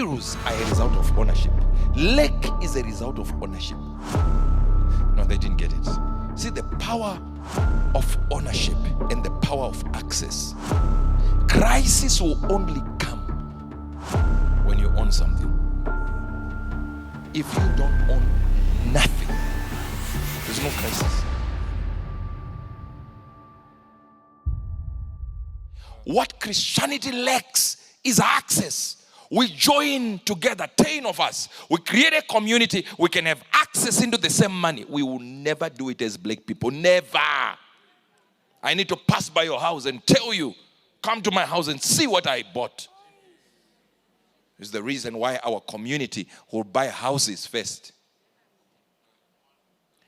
bills are a result of ownership. Lack is a result of ownership. No, they didn't get it. See, the power of ownership and the power of access. Crisis will only come when you own something. If you don't own nothing, there's no crisis. What Christianity lacks is access. We join together, 10 of us. We create a community. We can have access into the same money. We will never do it as black people. Never. I need to pass by your house and tell you, come to my house and see what I bought. It's the reason why our community will buy houses first.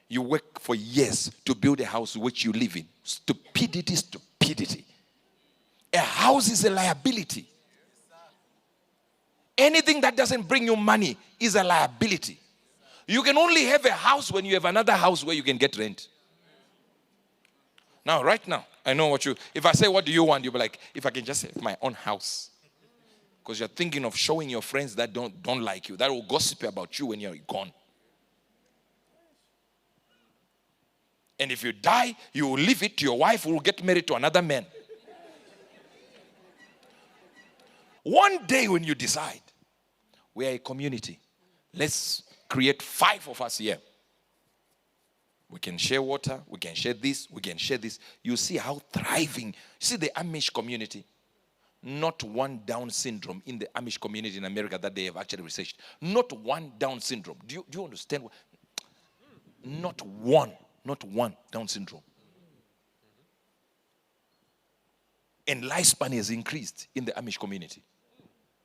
You work for years to build a house which you live in. Stupidity, stupidity. A house is a liability. Anything that doesn't bring you money is a liability. You can only have a house when you have another house where you can get rent. Now, right now, I know what if I say, what do you want? You'll be like, if I can just have my own house. Because you're thinking of showing your friends that don't like you, that will gossip about you when you're gone. And if you die, you will leave it to your wife who will get married to another man. One day when you decide, we are a community, let's create 5 of us here. We can share water, we can share this, we can share this. You see how thriving. You see the Amish community. Not one Down syndrome in the Amish community in America that they have actually researched. Not one Down syndrome. Do you understand? Not one Down syndrome. And lifespan has increased in the Amish community.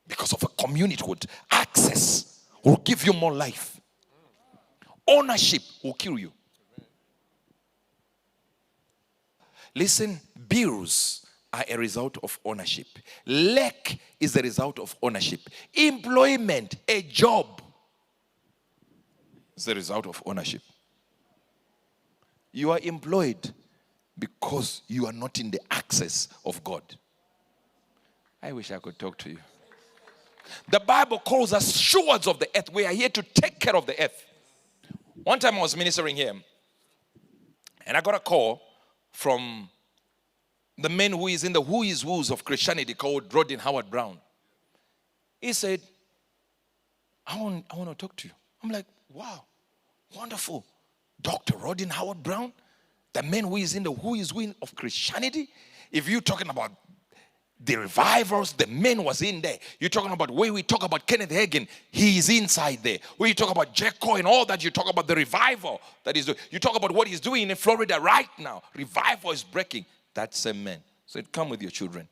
Because of a community with access will give you more life. Ownership will kill you. Listen, bills are a result of ownership. Lack is the result of ownership. Employment, a job, is the result of ownership. You are employed because you are not in the access of God. I wish I could talk to you. The Bible calls us stewards of the earth. We are here to take care of the earth. One time I was ministering here, and I got a call from the man who is in the who is who's of Christianity called Rodin Howard Brown. He said, I want to talk to you. I'm like, wow, wonderful. Dr. Rodin Howard Brown, the man who is in the who is who of Christianity. If you're talking about the revivals, the man was in there. You're talking about where we talk about Kenneth Hagin, he is inside there. Where you talk about Jericho and all that, you talk about the revival that he's doing. You talk about what he's doing in Florida right now. Revival is breaking. That same man said, come with your children.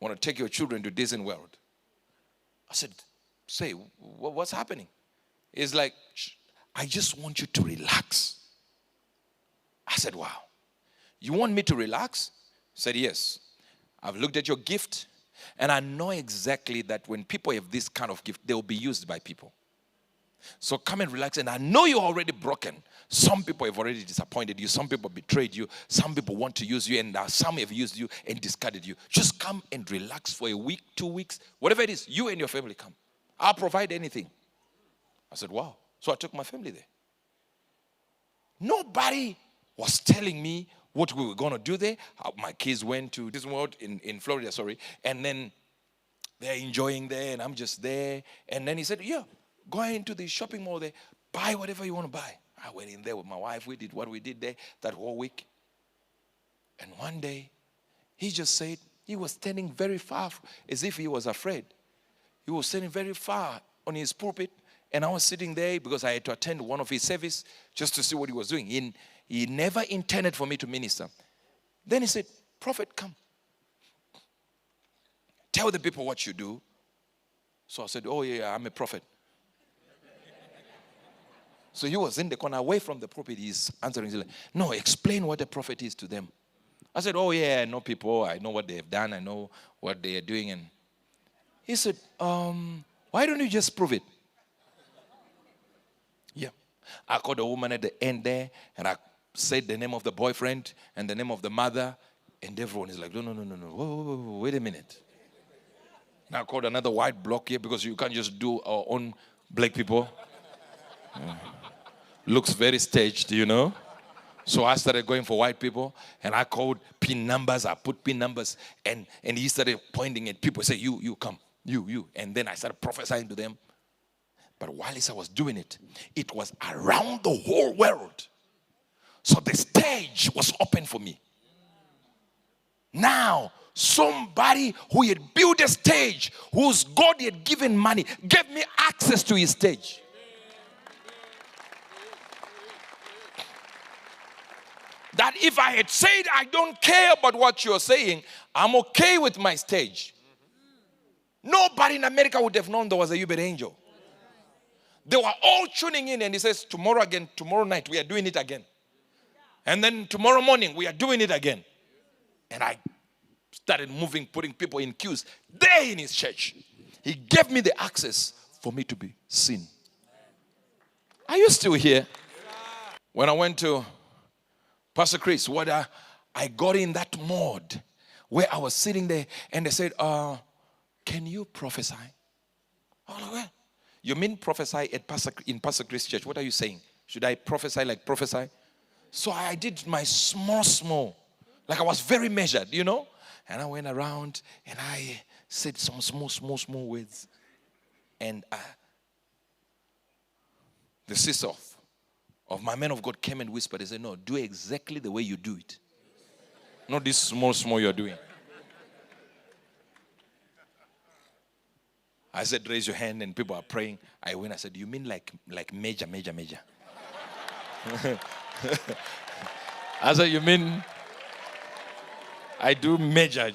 Want to take your children to Disney World. I said, say, what's happening? He's like, I just want you to relax. I said, wow. You want me to relax? He said, yes. I've looked at your gift, and I know exactly that when people have this kind of gift, they will be used by people. So come and relax, and I know you're already broken. Some people have already disappointed you. Some people betrayed you. Some people want to use you, and some have used you and discarded you. Just come and relax for a week, 2 weeks, whatever it is. You and your family come. I'll provide anything. I said, wow. So I took my family there. Nobody was telling me what we were going to do there. My kids went to Disney World in Florida, and then they're enjoying there, and I'm just there. And then he said, yeah, go into the shopping mall there, buy whatever you want to buy. I went in there with my wife. We did what we did there that whole week. And one day, he just said, he was standing very far, as if he was afraid. He was standing very far on his pulpit, and I was sitting there because I had to attend one of his service just to see what he was doing. He never intended for me to minister. Then he said, prophet, come. Tell the people what you do. So I said, oh yeah, I'm a prophet. So he was in the corner away from the prophet. He's answering. He's like, no, explain what a prophet is to them. I said, oh yeah, I know people. I know what they have done. I know what they are doing. And he said, why don't you just prove it? Yeah. I called the woman at the end there, and I said the name of the boyfriend and the name of the mother, and everyone is like, no, whoa, wait a minute. And I called another white block here because you can't just do our own black people. Looks very staged, you know. So I started going for white people, and I called pin numbers. I put pin numbers, and he started pointing at people. Say, you come, you. And then I started prophesying to them. But while I was doing it, it was around the whole world. So the stage was open for me. Now, somebody who had built a stage, whose God had given money, gave me access to his stage. That if I had said, I don't care about what you're saying, I'm okay with my stage. Nobody in America would have known there was a Uebert Angel. They were all tuning in, and he says, tomorrow again, tomorrow night, we are doing it again. And then tomorrow morning, we are doing it again. And I started moving, putting people in queues there in his church. He gave me the access for me to be seen. Are you still here? When I went to Pastor Chris, what I got in that mode where I was sitting there and they said, can you prophesy? Oh, no, well, you mean prophesy in Pastor Chris' church? What are you saying? Should I prophesy like prophesy? So I did my small, like I was very measured, you know? And I went around and I said some small words. And the sister of my man of God came and whispered. They said, no, do exactly the way you do it. Not this small you're doing. I said, raise your hand, and people are praying. I went, I said, you mean like major? I said, you mean I do major?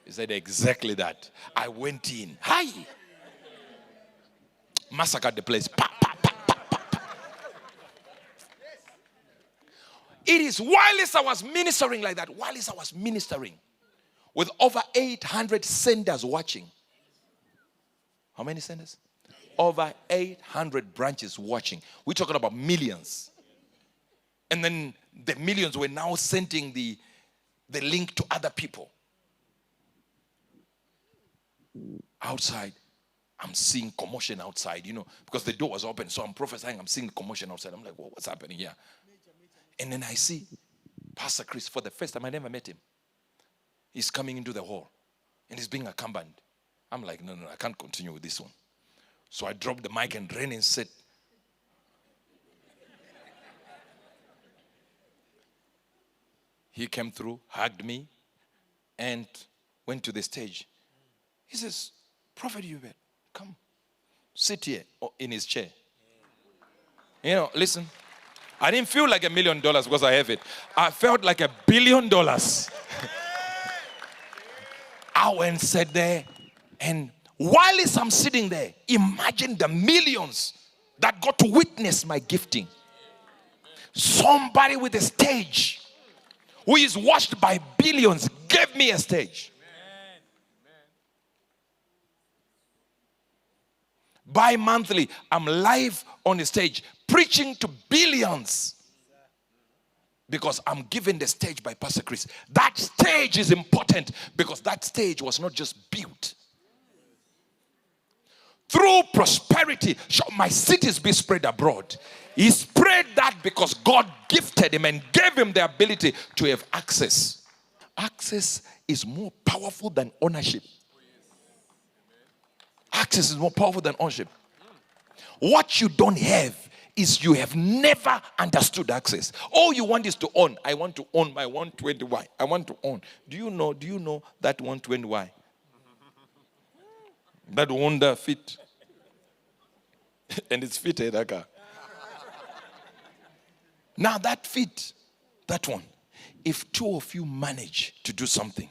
He said, exactly that. I went in. Hi. Massacred the place. Pa. It is while I was ministering like that, while I was ministering with over 800 senders watching. How many senders? Over 800 branches watching. We're talking about millions. And then the millions were now sending the link to other people. Outside, I'm seeing commotion outside, you know, because the door was open. So I'm prophesying, I'm seeing commotion outside. I'm like, well, what's happening here? And then I see Pastor Chris for the first time. I never met him. He's coming into the hall and he's being accompanied. I'm like, no, I can't continue with this one. So I dropped the mic and ran and said, he came through, hugged me, and went to the stage. He says, Prophet Uebert, come, sit here in his chair. You know, listen, I didn't feel like $1 million because I have it. I felt like $1 billion. I went and sat there, and while I'm sitting there, imagine the millions that got to witness my gifting. Somebody with a stage who is watched by billions gave me a stage. Bi-monthly, I'm live on the stage preaching to billions because I'm given the stage by Pastor Chris. That stage is important because that stage was not just built. Through prosperity, shall my cities be spread abroad. He spread that because God gifted him and gave him the ability to have access. Access is more powerful than ownership. Access is more powerful than ownership. What you don't have is you have never understood access. All you want is to own. I want to own my 120Y. I want to own. Do you know that 120Y? That Honda Fit. And it's fitted, that car. Now that Fit, that one, if two of you manage to do something,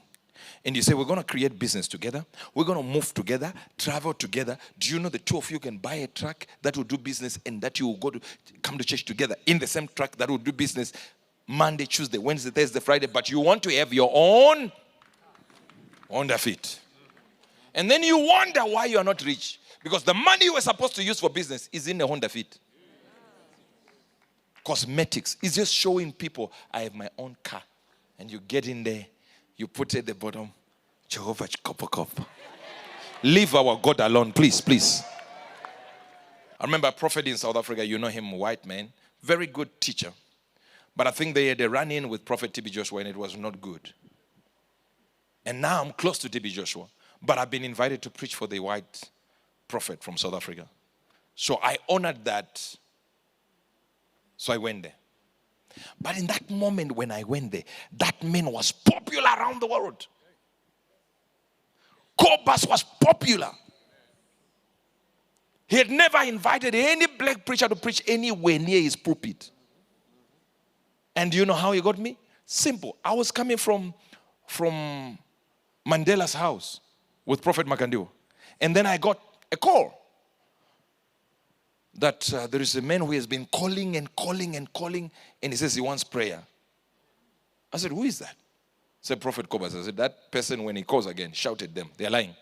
and you say, we're going to create business together, we're going to move together, travel together. Do you know the two of you can buy a truck that will do business and that you will come to church together in the same truck that will do business Monday, Tuesday, Wednesday, Thursday, Friday, but you want to have your own Honda Fit. And then you wonder why you are not rich. Because the money you were supposed to use for business is in the Honda Fit. Cosmetics is just showing people, I have my own car. And you get in there, you put it at the bottom, Jehovah Copper. Leave our God alone, please, please. I remember a prophet in South Africa, you know him, white man, very good teacher. But I think they had a run-in with Prophet TB Joshua and it was not good. And now I'm close to TB Joshua, but I've been invited to preach for the white prophet from South Africa. So I honored that. So I went there. But in that moment when I went there, that man was popular around the world. Cobus was popular. He had never invited any black preacher to preach anywhere near his pulpit. And do you know how he got me? Simple. I was coming from Mandela's house with Prophet Makandiwa. And then I got a call that there is a man who has been calling and calling and calling, and he says he wants prayer. I said, who is that? I said, Prophet Cobus. I said, that person, when he calls again, shout at them. They're lying.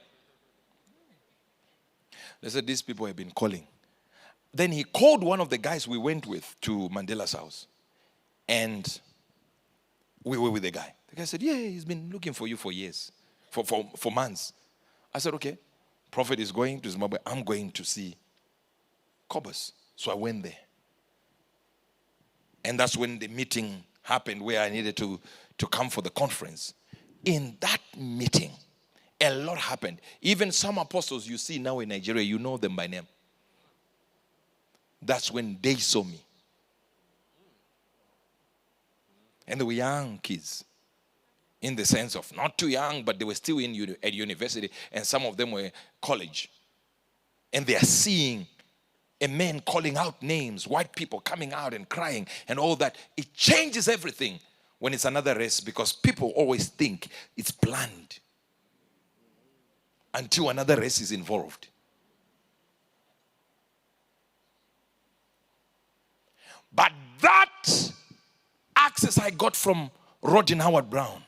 They said, these people have been calling. Then he called one of the guys we went with to Mandela's house. And we were with the guy. The guy said, yeah, he's been looking for you for years, for months. I said, okay, Prophet is going to Zimbabwe. I'm going to see Cobus. So I went there. And that's when the meeting happened where I needed to come for the conference. In that meeting, a lot happened. Even some apostles you see now in Nigeria, you know them by name. That's when they saw me. And they were young kids. In the sense of not too young, but they were still at university. And some of them were college. And they are seeing a man calling out names, white people coming out and crying and all that. It changes everything when it's another race, because people always think it's planned until another race is involved. But that access I got from Rodin Howard Brown,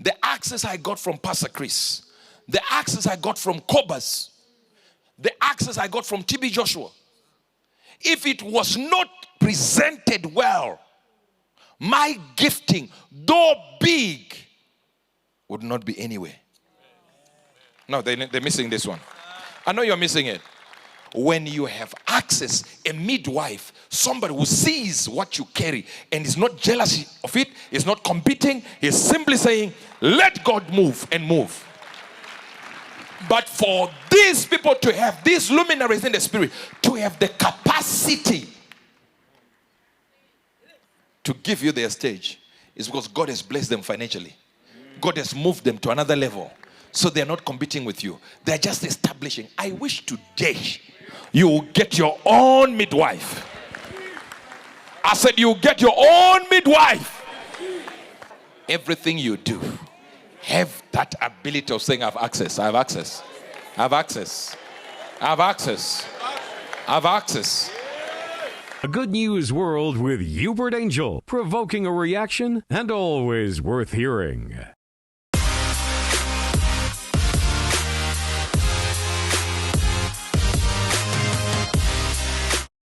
the access I got from Pastor Chris, the access I got from Cobus, the access I got from TB Joshua, if it was not presented well, my gifting, though big, would not be anywhere. No, they're missing this one. I know you're missing it. When you have access, a midwife, somebody who sees what you carry and is not jealous of it, is not competing, is simply saying, let God move and move. But for these people to have, these luminaries in the spirit, to have the capacity to give you their stage, is because God has blessed them financially. God has moved them to another level. So they're not competing with you. They're just establishing. I wish today you will get your own midwife. I said you get your own midwife. Everything you do, have that ability of saying, I have access, I have access, I have access, I have access, I have access. A good news world with Uebert Angel, provoking a reaction and always worth hearing.